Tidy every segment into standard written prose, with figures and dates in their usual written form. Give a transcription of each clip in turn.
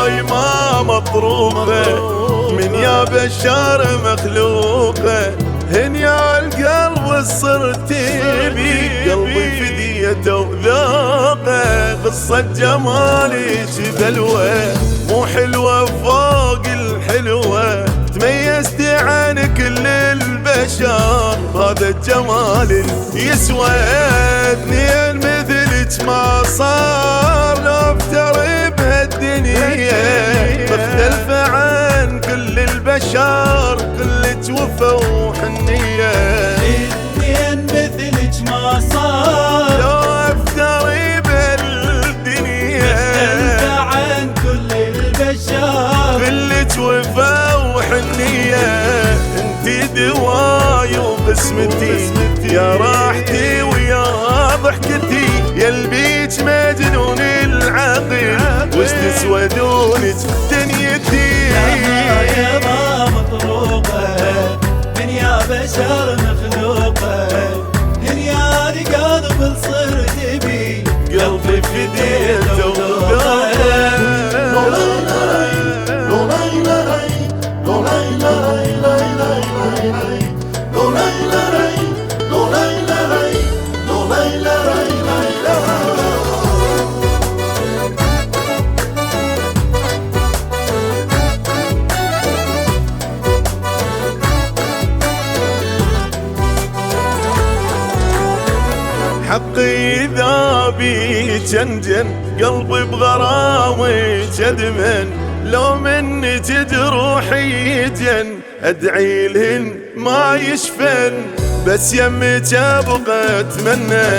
هواي ما مطروقة من يا بشار مخلوقة. هن يا القلب صرت بي قلبي فديته وذاقه. قصة جمالك ذلوة مو حلوة فوق الحلوة. تميزت عن كل البشر هذا الجمال يسوى. اثنين مثلك ما صار لو افتري بهالدنيا. مختلفة عن كل البشر كلك وفا وحنية. اثنين مثلك ما صار لو افتري بهالدنيا. مختلفة عن كل البشر كلك وفا وحنية. انتي دواي وقسمتي يا راحتي ويا ضحكتي. يلبيك مجنون العقل وش تسوى دونك دنيتي. يا ما مطروقة من يا بشر مخلوقة. من يا قلب صرت بي قلبي فديته وذاقه. حقي إذا بي جنجن قلبي بغرامك أدمن. لو منك جروحي يجن أدعي لهن ما يشفن. بس يمك أبغى أتمنى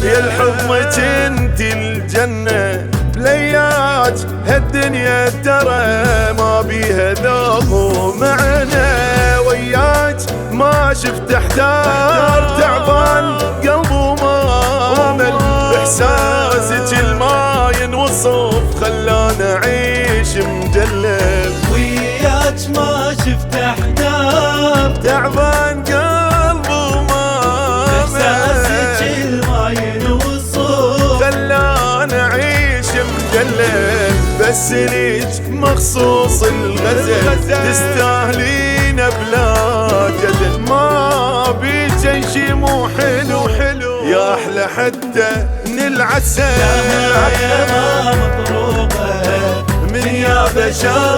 يا الحضنك انت الجنة. لياج هالدنيا ترى ما بيها ذوق ومعنى. وياك ما شفت احتار تعبان قلبه ما مل. احساسك الما ينوصف خلاني اعيش مدلل. وياك ما شفت احتار تعبان قلبه ما مل. احساسك الما ينوصف خلاني اعيش مدلل. بس ليك مخصوص الغزل تستاهلين بلا جدل. ما بيك شي مو حلو يا احلى حتى من العسل. يا ما مطروقة من يا بشر